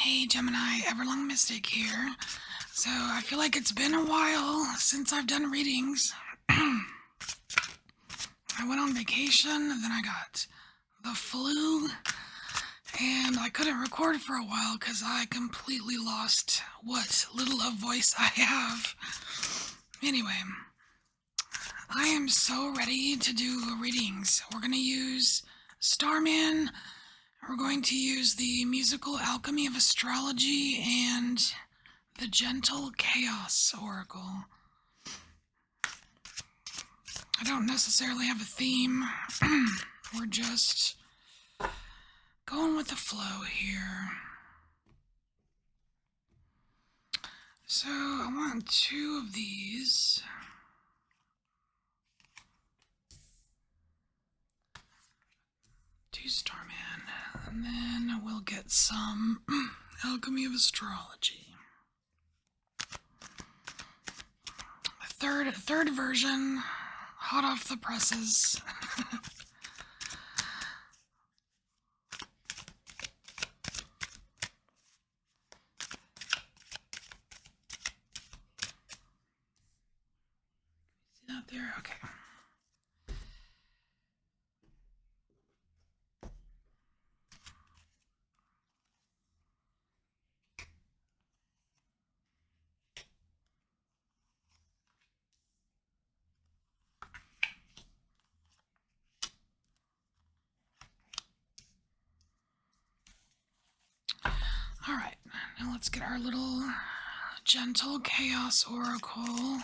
Hey Gemini, EverlongMystic here. So I feel like it's been a while since I've done readings. I went on vacation, then I got the flu, and I couldn't record for a while because I completely lost what little of voice I have. Anyway, I am so ready to do readings. We're going to use Starman. We're going to use the musical alchemy of astrology and the gentle chaos oracle. I don't necessarily have a theme. We're just going with the flow here. So I want 2 of these. Two Starman. And then we'll get some alchemy of astrology. Third version, hot off the presses. See that there? Okay. All right, now let's get our little gentle chaos oracle. I'm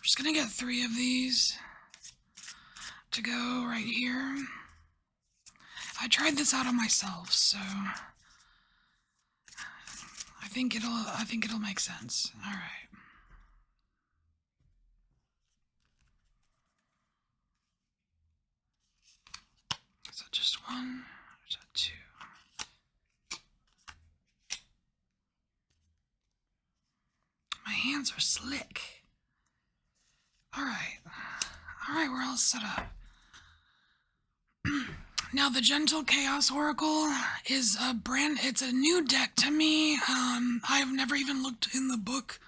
just gonna get 3 of these to go right here. I tried this out on myself, so I think it'll make sense. All right. So just 1, 2. My hands are slick. All right, we're all set up. Now the Gentle Chaos Oracle is it's a new deck to me. I've never even looked in the book.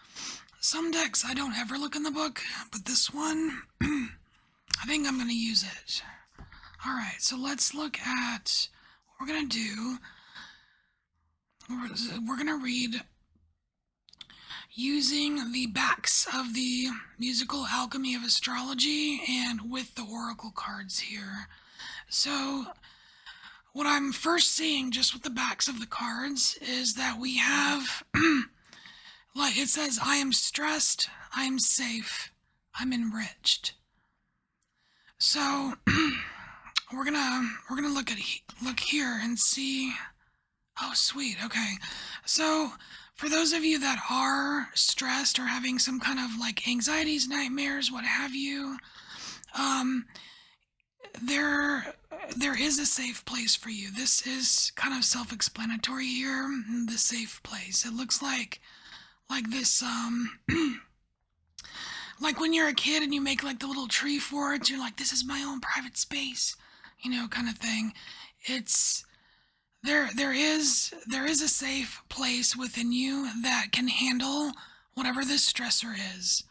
Some decks I don't ever look in the book, but this one, I think I'm gonna use it. All right, so let's look at what we're gonna do. We're gonna read using the backs of the musical alchemy of astrology and with the oracle cards here. So what I'm first seeing just with the backs of the cards is that we have like it says, I am stressed, I am safe, I'm enriched. So we're gonna look here and see. Oh sweet, okay. So for those of you that are stressed or having some kind of like anxieties, nightmares, what have you, there is a safe place for you. This is kind of self-explanatory here, the safe place. It looks like this, like when you're a kid and you make like the little tree fort, you're like, this is my own private space, kind of thing. It's, there is a safe place within you that can handle whatever this stressor is.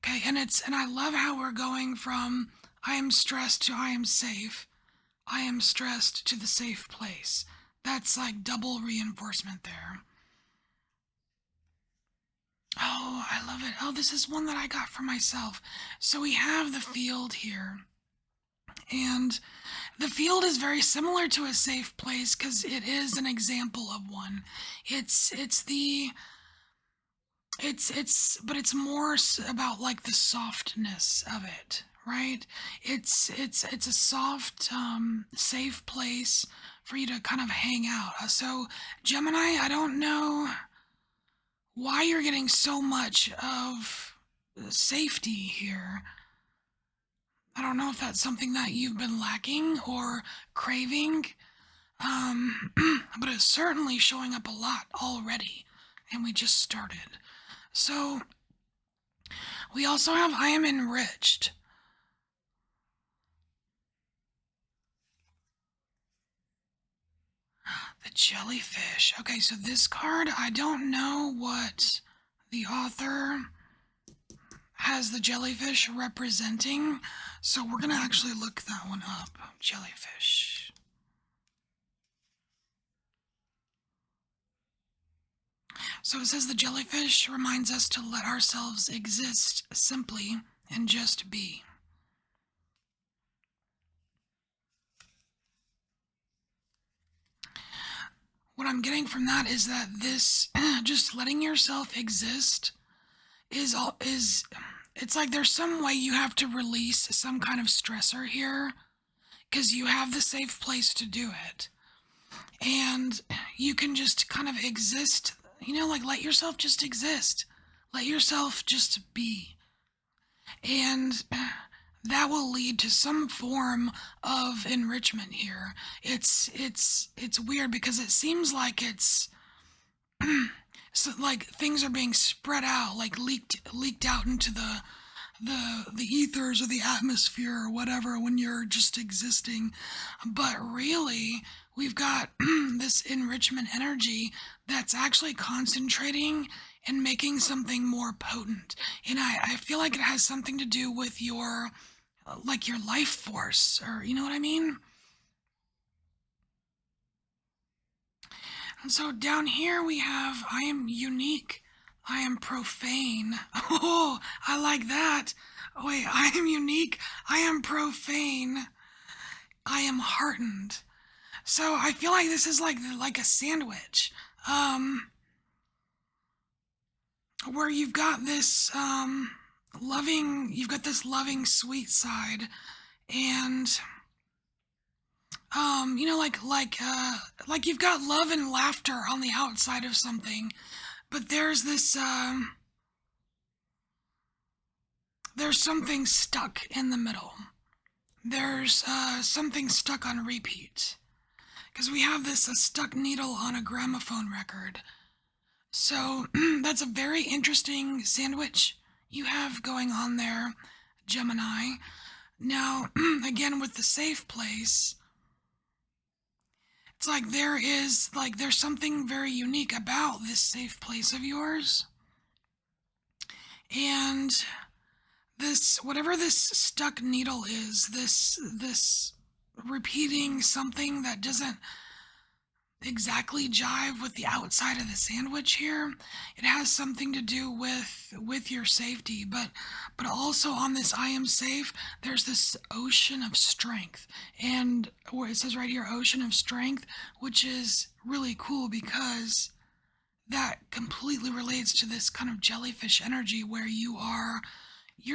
Okay, and I love how we're going from I am stressed to I am safe. I am stressed to the safe place. That's like double reinforcement there. Oh, I love it. Oh, this is one that I got for myself. So we have the field here. And the field is very similar to a safe place because it is an example of one. But it's more about like the softness of it, right? It's a soft, safe place for you to kind of hang out. So Gemini, I don't know why you're getting so much of safety here. I don't know if that's something that you've been lacking or craving, but it's certainly showing up a lot already, and we just started. So we also have I am enriched. The jellyfish. Okay, so this card, I don't know what the author has the jellyfish representing, so we're gonna actually look that one up. Jellyfish. So it says the jellyfish reminds us to let ourselves exist simply and just be. What I'm getting from that is that this just letting yourself exist is it's like there's some way you have to release some kind of stressor here because you have the safe place to do it. And you can just kind of exist, like let yourself just exist. Let yourself just be. And that will lead to some form of enrichment here. It's weird because it seems like it's so like things are being spread out, like leaked out into the ethers or the atmosphere or whatever when you're just existing. But really, we've got this enrichment energy that's actually concentrating and making something more potent. And I feel like it has something to do with your like your life force, or you know what I mean? And so down here we have I am unique, I am profane. Oh, I like that. Oh, wait, I am unique, I am profane, I am heartened. So I feel like this is like a sandwich, where you've got this loving sweet side, and like you've got love and laughter on the outside of something, but there's something stuck in the middle. There's something stuck on repeat. Because we have this stuck needle on a gramophone record. So that's a very interesting sandwich you have going on there, Gemini. Now, again, with the safe place, it's like there's something very unique about this safe place of yours. And whatever this stuck needle is, this repeating something that doesn't exactly jive with the outside of the sandwich here, it has something to do with your safety, but also on this I am safe, there's this ocean of strength. And where it says right here, ocean of strength, which is really cool because that completely relates to this kind of jellyfish energy where you're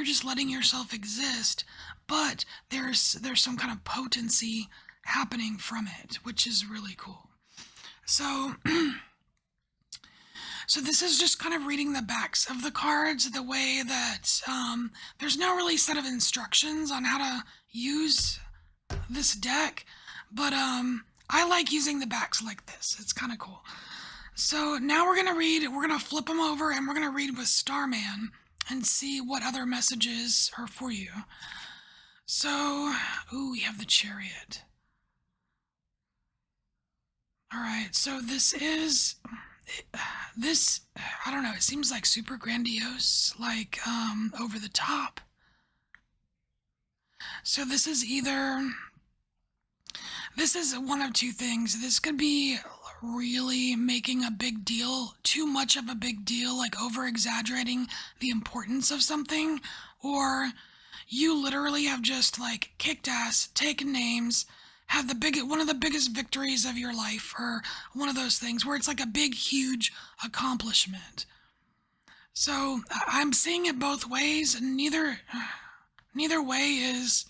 just letting yourself exist, but there's some kind of potency happening from it, which is really cool. So so this is just kind of reading the backs of the cards, the way that there's no really set of instructions on how to use this deck, but I like using the backs like this. It's kind of cool. So now we're gonna flip them over and we're gonna read with Starman and see what other messages are for you. So, ooh, we have the Chariot. All right, so this, I don't know, it seems like super grandiose, like over the top. So this is one of two things. This could be really making a big deal, too much of a big deal, like over exaggerating the importance of something, or you literally have just like kicked ass, taken names, had one of the biggest victories of your life, or one of those things where it's like a big, huge accomplishment. So I'm seeing it both ways, and neither way is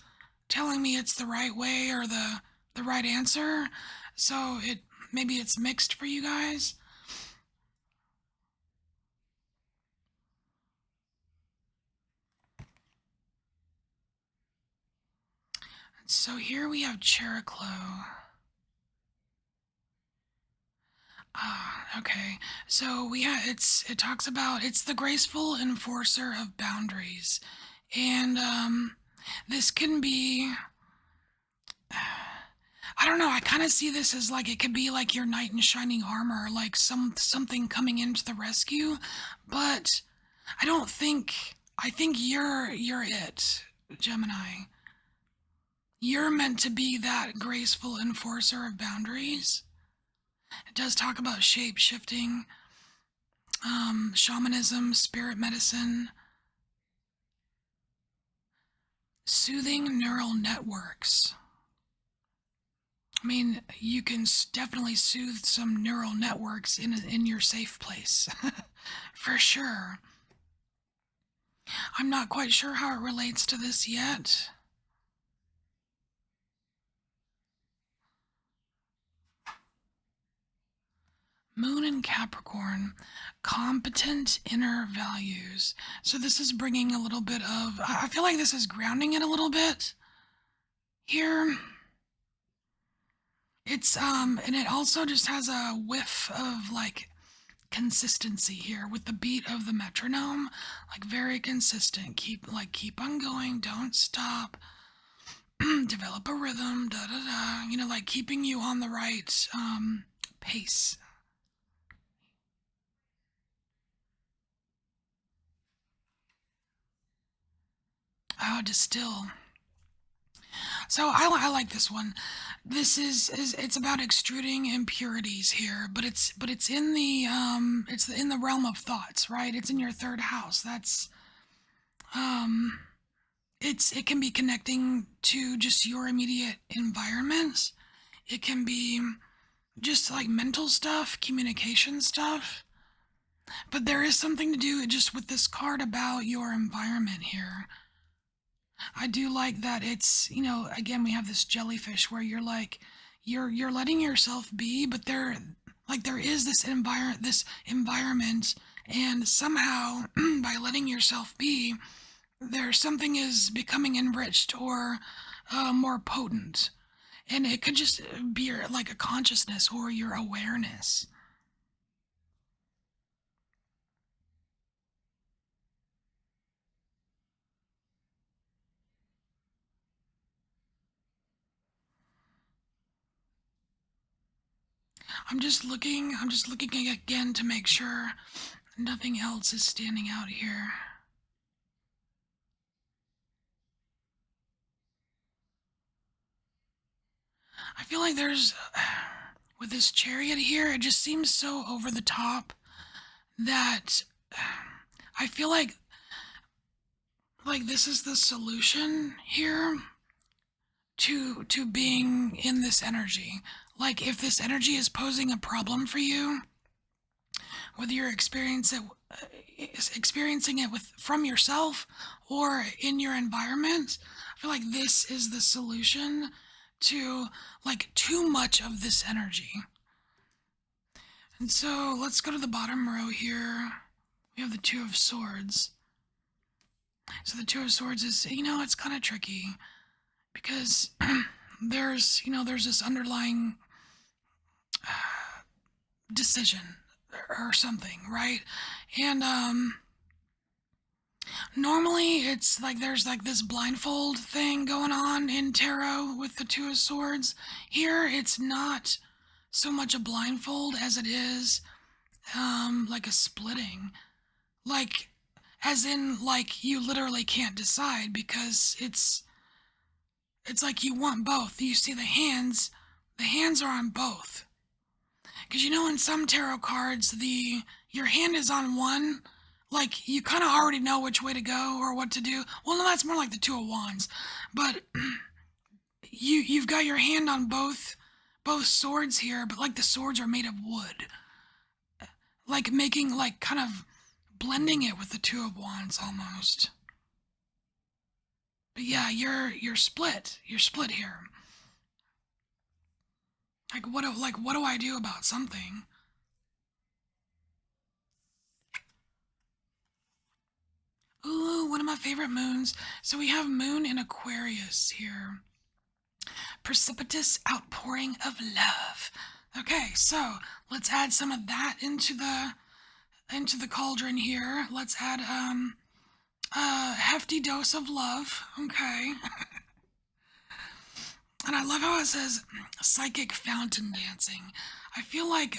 telling me it's the right way or the right answer. So maybe it's mixed for you guys. So here we have Chericlo. Okay. So it talks about it's the graceful enforcer of boundaries. And this can be I don't know. I kind of see this as like it could be like your knight in shining armor, like something coming into the rescue, but I don't think. I think you're it, Gemini. You're meant to be that graceful enforcer of boundaries. It does talk about shape shifting, shamanism, spirit medicine, soothing neural networks. I mean, you can definitely soothe some neural networks in your safe place, for sure. I'm not quite sure how it relates to this yet. Moon and Capricorn, competent inner values. So this is bringing a little bit of. I feel like this is grounding it a little bit here. It's and it also just has a whiff of like consistency here with the beat of the metronome, like very consistent. Keep on going, don't stop. Develop a rhythm, da da da. You know, like keeping you on the right pace. Oh, distill. So I like this one. This is it's about extruding impurities here, but it's in the it's in the realm of thoughts, right? It's in your third house. That's um it can be connecting to just your immediate environment. It can be just like mental stuff, communication stuff. But there is something to do just with this card about your environment here. I do like that it's, again we have this jellyfish where you're like you're letting yourself be, but there is this environment and somehow by letting yourself be, there's something is becoming enriched or more potent. And it could just be like a consciousness or your awareness. I'm just looking again to make sure nothing else is standing out here. I feel like there's with this chariot here, it just seems so over the top that I feel like this is the solution here to being in this energy. Like if this energy is posing a problem for you, whether you're experiencing it with from yourself or in your environment, I feel like this is the solution to like too much of this energy. And so let's go to the bottom row here. We have the Two of Swords. So the Two of Swords is, it's kind of tricky because there's this underlying decision or something, right? And normally it's like there's like this blindfold thing going on in tarot with the Two of Swords. Here it's not so much a blindfold as it is like a splitting. Like as in like you literally can't decide because it's like you want both. You see the hands are on both. Because in some tarot cards, your hand is on one, like you kind of already know which way to go or what to do. Well, no, that's more like the Two of Wands, but you've got your hand on both swords here, but like the swords are made of wood, like making like kind of blending it with the Two of Wands almost. But yeah, you're split. You're split here. Like what do I do about something? Ooh, one of my favorite moons. So we have Moon in Aquarius here. Precipitous outpouring of love. Okay, so let's add some of that into the cauldron here. Let's add a hefty dose of love. Okay. And I love how it says psychic fountain dancing. I feel like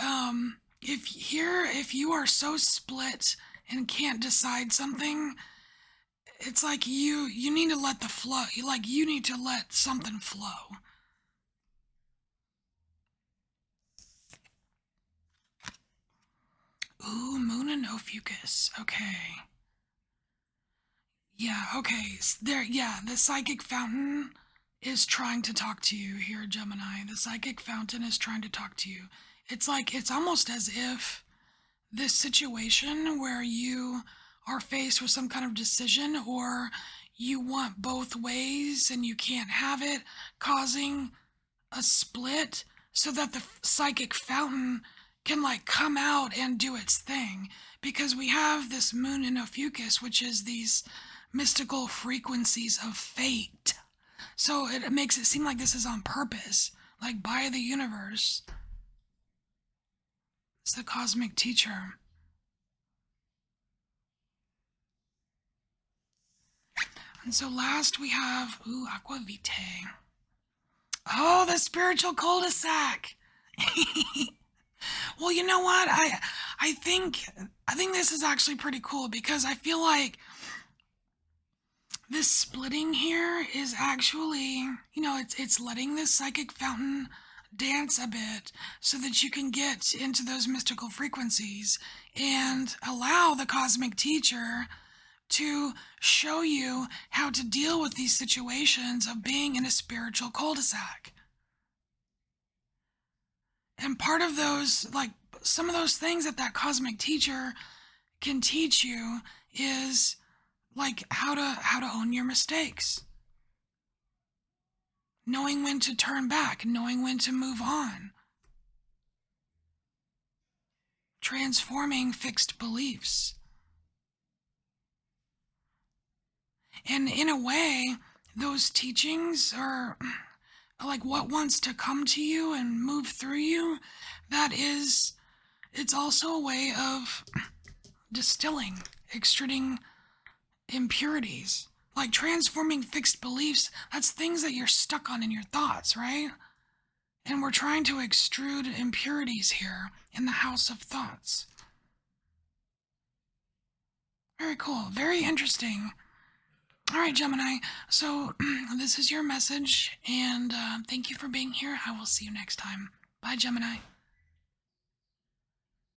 if you are so split and can't decide something, it's like you need to let the flow. You need to let something flow. Ooh, moon and Ophiuchus. Okay. Yeah, okay. There, yeah, the psychic fountain is trying to talk to you here, Gemini. The psychic fountain is trying to talk to you. It's like, it's almost as if this situation where you are faced with some kind of decision or you want both ways and you can't have it, causing a split so that the psychic fountain can like come out and do its thing, because we have this moon in Ophiuchus, which is these mystical frequencies of fate. So it makes it seem like this is on purpose, like by the universe. It's the cosmic teacher. And so last we have, ooh, Aqua Vitae. Oh, the spiritual cul-de-sac. Well, you know what? I think this is actually pretty cool, because I feel like this splitting here is actually, it's letting this psychic fountain dance a bit so that you can get into those mystical frequencies and allow the cosmic teacher to show you how to deal with these situations of being in a spiritual cul-de-sac. And part of those, like some of those things that cosmic teacher can teach you is like how to own your mistakes. Knowing when to turn back, knowing when to move on. Transforming fixed beliefs. And in a way, those teachings are like what wants to come to you and move through you. It's also a way of distilling, extruding impurities. Like transforming fixed beliefs, that's things that you're stuck on in your thoughts, right? And we're trying to extrude impurities here in the house of thoughts. Very cool, very interesting. All right, Gemini, so this is your message, and thank you for being here. I will see you next time. Bye, Gemini.